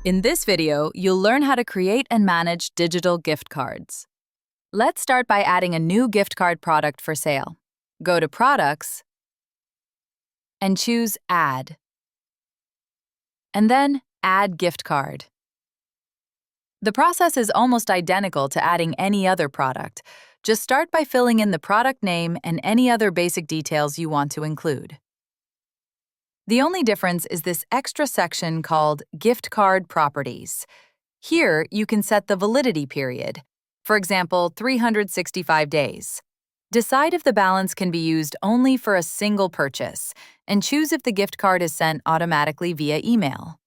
In this video, you'll learn how to create and manage digital gift cards. Let's start by adding a new gift card product for sale. Go to Products and choose Add. And then Add Gift Card. The process is almost identical to adding any other product. Just start by filling in the product name and any other basic details you want to include. The only difference is this extra section called Gift Card Properties. Here, you can set the validity period, for example, 365 days. Decide if the balance can be used only for a single purchase, and choose if the gift card is sent automatically via email.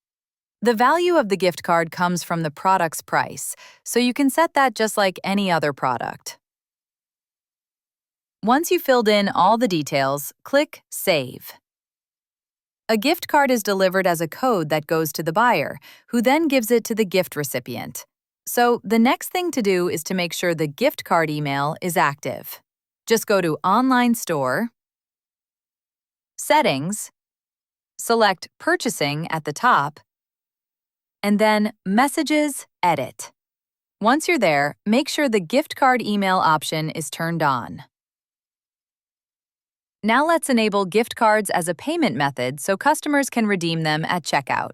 The value of the gift card comes from the product's price, so you can set that just like any other product. Once you've filled in all the details, click Save. A gift card is delivered as a code that goes to the buyer, who then gives it to the gift recipient. So the next thing to do is to make sure the gift card email is active. Just go to Online Store, Settings, select Purchasing at the top, and then Messages, Edit. Once you're there, make sure the gift card email option is turned on. Now let's enable gift cards as a payment method so customers can redeem them at checkout.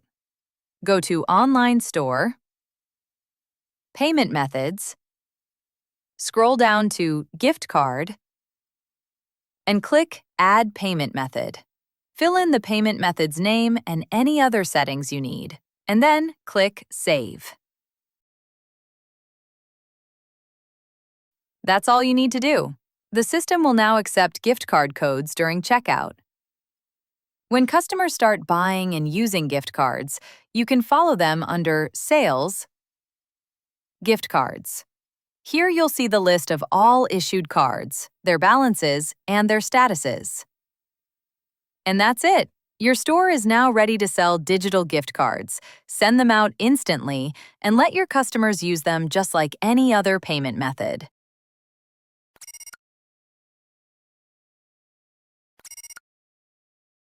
Go to Online Store, Payment Methods, scroll down to Gift Card, and click Add Payment Method. Fill in the payment method's name and any other settings you need, and then click Save. That's all you need to do. The system will now accept gift card codes during checkout. When customers start buying and using gift cards, you can follow them under Sales, Gift Cards. Here you'll see the list of all issued cards, their balances, and their statuses. And that's it. Your store is now ready to sell digital gift cards. Send them out instantly and let your customers use them just like any other payment method.